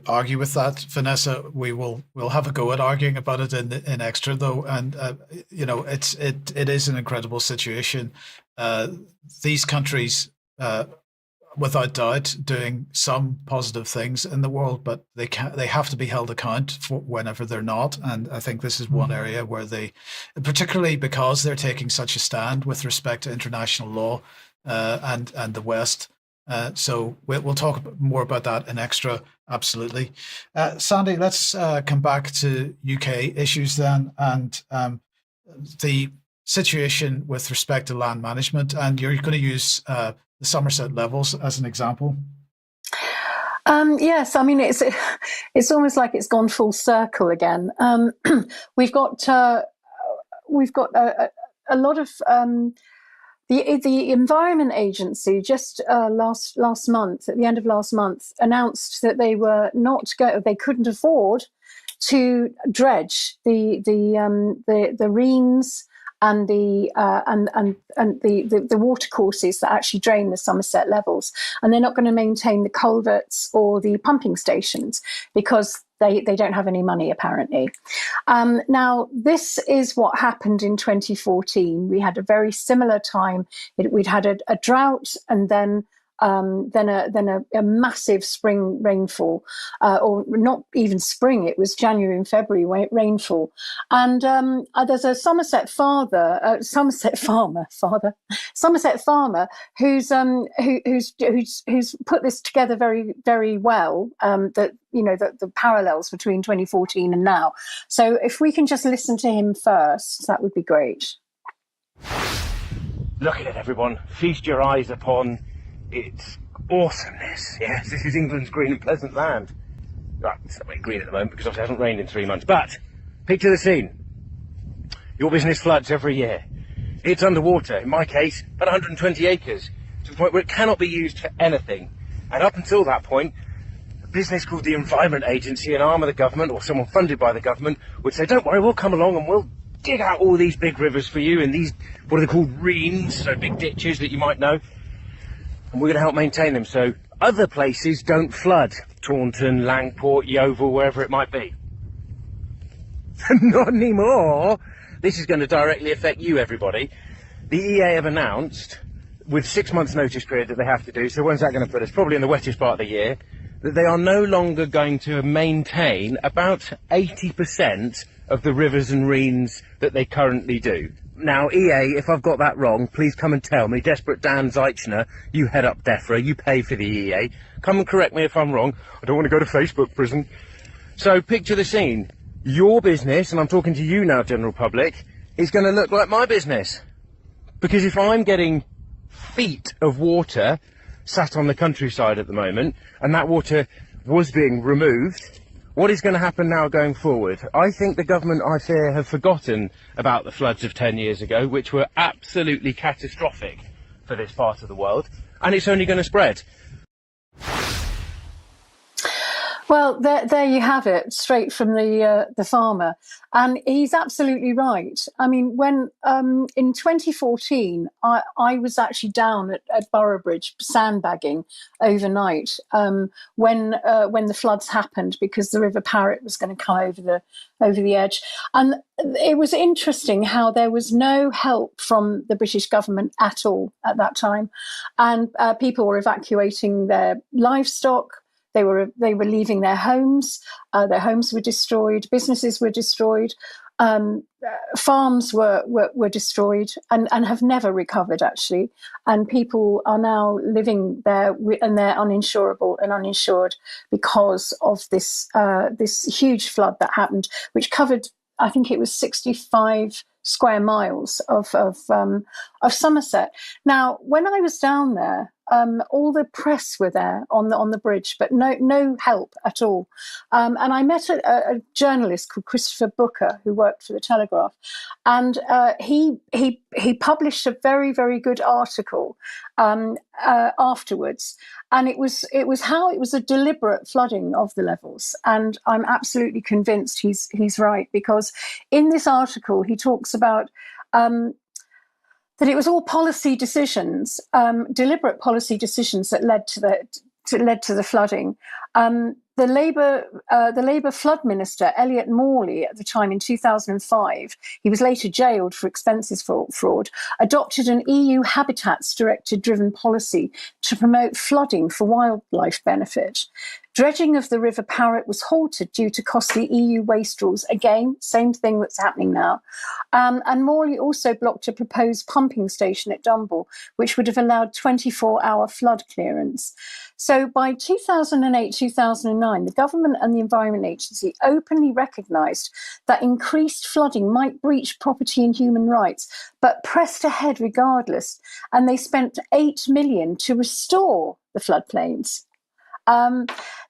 argue with that, Vanessa. We'll have a go at arguing about it in extra, though, and it is an incredible situation. These countries, without doubt, doing some positive things in the world, but they have to be held account for whenever they're not. And I think this is one area where they, particularly because they're taking such a stand with respect to international law and the West. So we'll talk more about that in extra, absolutely. Sandy, let's come back to UK issues then, and the situation with respect to land management. And you're going to use the Somerset levels as an example. Yes, I mean it's almost like it's gone full circle again. We've got a lot of. The Environment Agency just last month, at the end of last month, announced that they were they couldn't afford to dredge the reams and the watercourses that actually drain the Somerset levels, and they're not going to maintain the culverts or the pumping stations because they don't have any money, apparently. Now, this is what happened in 2014. We had a very similar time. We'd had a drought, and then a massive spring rainfall, or not even spring. It was January and February rainfall. And there's a Somerset farmer who's put this together very, very well. The parallels between 2014 and now. So if we can just listen to him first, that would be great. Look at it, everyone. Feast your eyes upon its awesomeness. Yes, this is England's green and pleasant land. Right, it's not very green at the moment because it hasn't rained in 3 months. But picture the scene. Your business floods every year. It's underwater, in my case, about 120 acres, to the point where it cannot be used for anything. And up until that point, a business called the Environment Agency, an arm of the government, or someone funded by the government, would say, don't worry, we'll come along and we'll dig out all these big rivers for you, and these, what are they called, reams, so big ditches that you might know, and we're going to help maintain them so other places don't flood. Taunton, Langport, Yeovil, wherever it might be. Not anymore. This is going to directly affect you, everybody. The EA have announced, with 6 months notice period that they have to do, so when's that going to put us? Probably in the wettest part of the year, that they are no longer going to maintain about 80% of the rivers and reams that they currently do. Now, EA, if I've got that wrong, please come and tell me. Desperate Dan Zeichner, you head up DEFRA, you pay for the EA. Come and correct me if I'm wrong. I don't want to go to Facebook prison. So picture the scene. Your business, and I'm talking to you now, general public, is going to look like my business. Because if I'm getting feet of water sat on the countryside at the moment, and that water was being removed, what is going to happen now going forward? I think the government, I fear, have forgotten about the floods of 10 years ago, which were absolutely catastrophic for this part of the world, and it's only going to spread. Well, there you have it, straight from the farmer, and he's absolutely right. I mean, when in 2014, I was actually down at Boroughbridge sandbagging overnight when the floods happened, because the River Parrett was going to come over the edge, and it was interesting how there was no help from the British government at all at that time, and people were evacuating their livestock. They were leaving their homes. Their homes were destroyed. Businesses were destroyed. Farms were destroyed and have never recovered, actually. And people are now living there, and they're uninsurable and uninsured because of this huge flood that happened, which covered, I think it was 65 square miles of Somerset. Now, when I was down there, all the press were there on the bridge, but no help at all. And I met a journalist called Christopher Booker, who worked for the Telegraph, and he published a very, very good article afterwards, and it was how it was a deliberate flooding of the levels. And I'm absolutely convinced he's right, because in this article he talks about that it was all policy decisions, deliberate policy decisions that led to the flooding. The Labour flood minister, Elliot Morley, at the time in 2005, he was later jailed for expenses fraud, adopted an EU habitats directed-driven policy to promote flooding for wildlife benefit. Dredging of the River Parrett was halted due to costly EU waste rules. Again, same thing that's happening now. And Morley also blocked a proposed pumping station at Dumble, which would have allowed 24-hour flood clearance. So by 2008-2009, the government and the Environment Agency openly recognised that increased flooding might breach property and human rights, but pressed ahead regardless. And they spent $8 million to restore the floodplains.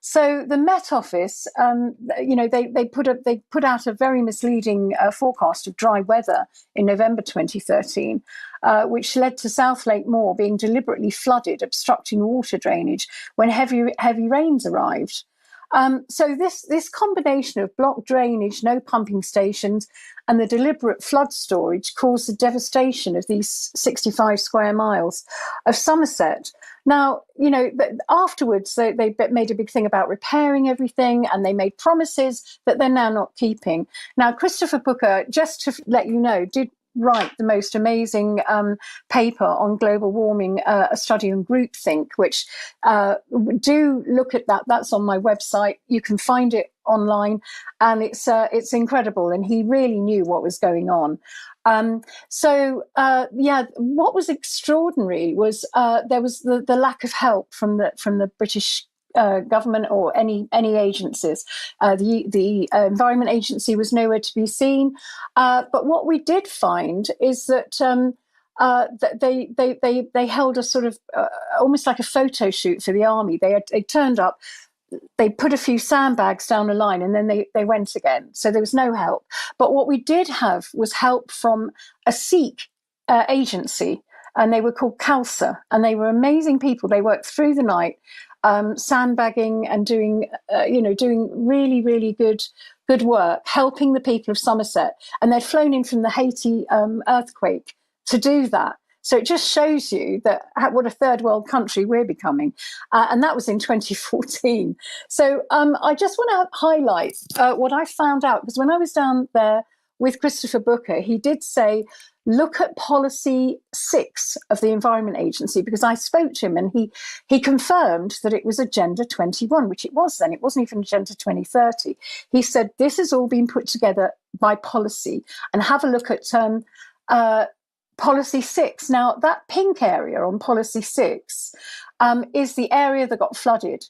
So the Met Office, they put out a very misleading forecast of dry weather in November 2013, which led to South Lake Moor being deliberately flooded, obstructing water drainage when heavy rains arrived. So this combination of blocked drainage, no pumping stations, and the deliberate flood storage caused the devastation of these 65 square miles of Somerset. Now, afterwards, they made a big thing about repairing everything, and they made promises that they're now not keeping. Now, Christopher Booker, just to let you know, did write the most amazing paper on global warming, a study on groupthink, which do look at that. That's on my website. You can find it online, and it's incredible. And he really knew what was going on. What was extraordinary was there was the lack of help from the British government or any agencies. The Environment Agency was nowhere to be seen. But what we did find is that they held a sort of almost like a photo shoot for the army. They turned up. they put a few sandbags down a line and then they went again. So there was no help. But what we did have was help from a Sikh agency, and they were called Khalsa, and they were amazing people. They worked through the night, sandbagging and doing really, really good work, helping the people of Somerset. And they'd flown in from the Haiti earthquake to do that. So it just shows you that what a third world country we're becoming. And that was in 2014. So I just want to highlight what I found out, because when I was down there with Christopher Booker, he did say, look at policy 6 of the Environment Agency, because I spoke to him and he confirmed that it was Agenda 21, which it was then. It wasn't even Agenda 2030. He said, this has all been put together by policy, and have a look at Policy 6. Now, that pink area on Policy 6 is the area that got flooded.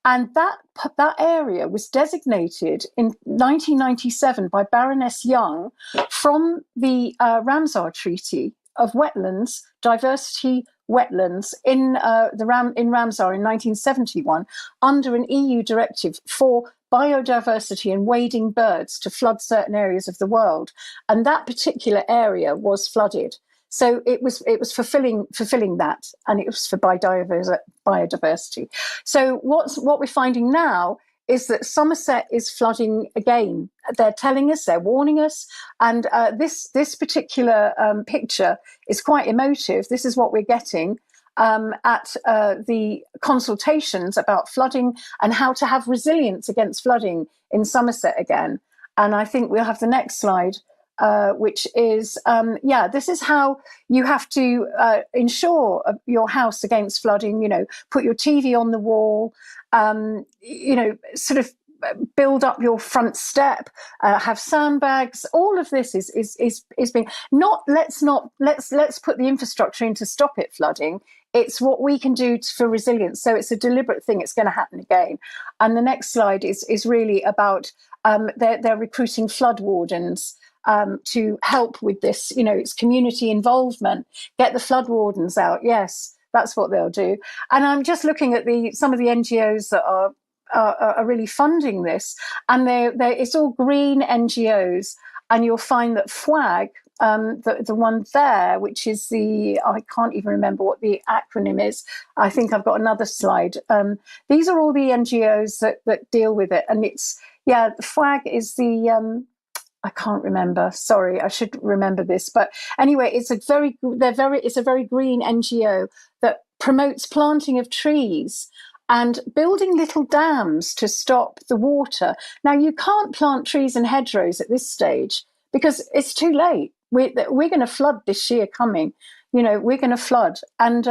And that area was designated in 1997 by Baroness Young from the Ramsar Treaty of Wetlands, Diversity Wetlands in Ramsar in 1971, under an EU directive for biodiversity and wading birds to flood certain areas of the world. And that particular area was flooded. So it was fulfilling that, and it was for biodiversity. So what we're finding now is that Somerset is flooding again. They're telling us, they're warning us, and this particular picture is quite emotive. This is what we're getting at the consultations about flooding and how to have resilience against flooding in Somerset again. And I think we'll have the next slide. Which is, this is how you have to ensure your house against flooding, put your TV on the wall, sort of build up your front step, have sandbags. All of this is being let's put the infrastructure in to stop it flooding. It's what we can do for resilience. So it's a deliberate thing. It's going to happen again. And the next slide is really about they're recruiting flood wardens to help with this. It's community involvement. Get the flood wardens out. Yes, that's what they'll do. And I'm just looking at some of the NGOs that are really funding this, and it's all green NGOs. And you'll find that FWAG, the one there, which is I can't even remember what the acronym is. I think I've got another slide. These are all the NGOs that deal with it, and FWAG is the I can't remember. Sorry, I should remember this. But anyway, it's a very green NGO that promotes planting of trees and building little dams to stop the water. Now, you can't plant trees and hedgerows at this stage because it's too late. We're going to flood this year coming. We're going to flood. And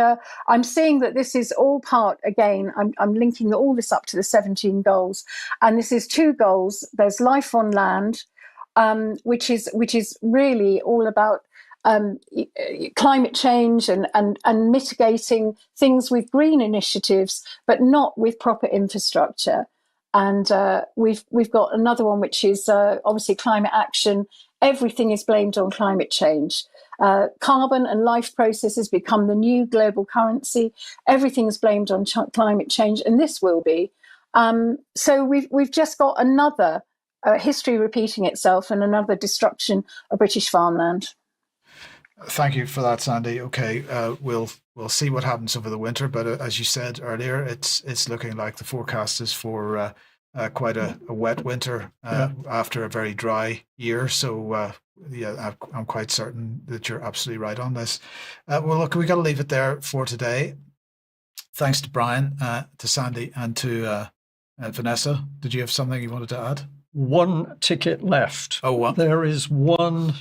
I'm seeing that this is all part, again, I'm linking all this up to the 17 goals. And this is 2 goals. There's life on land, which is really all about climate change and mitigating things with green initiatives, but not with proper infrastructure. And we've got another one, which is obviously climate action. Everything is blamed on climate change. Carbon and life processes become the new global currency. Everything is blamed on climate change, and this will be. So we've just got another history repeating itself and another destruction of British farmland. Thank you for that, Sandy. Okay, we'll see what happens over the winter, but as you said earlier, it's looking like the forecast is for quite a wet winter after a very dry year. So I'm quite certain that you're absolutely right on this. Well, look, we got to leave it there for today. Thanks to Brian, to Sandy, and to Vanessa. Did you have something you wanted to add? One ticket left. Oh, what? There is one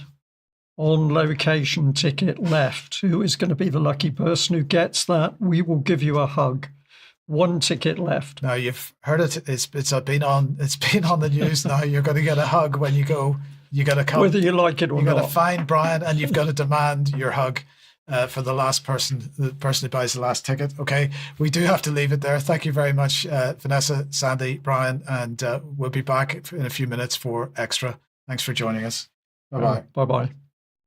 on-location ticket left. Who is going to be the lucky person who gets that? We will give you a hug. One ticket left. Now you've heard it. It's been on the news. Now you're going to get a hug when you go. You got to come, whether you like it or not. You've got to find Brian, and you've got to demand your hug for the person who buys the last ticket. Okay, we do have to leave it there. Thank you very much, Vanessa, Sandy, Brian, and we'll be back in a few minutes for extra. Thanks for joining us. Bye bye. Bye bye.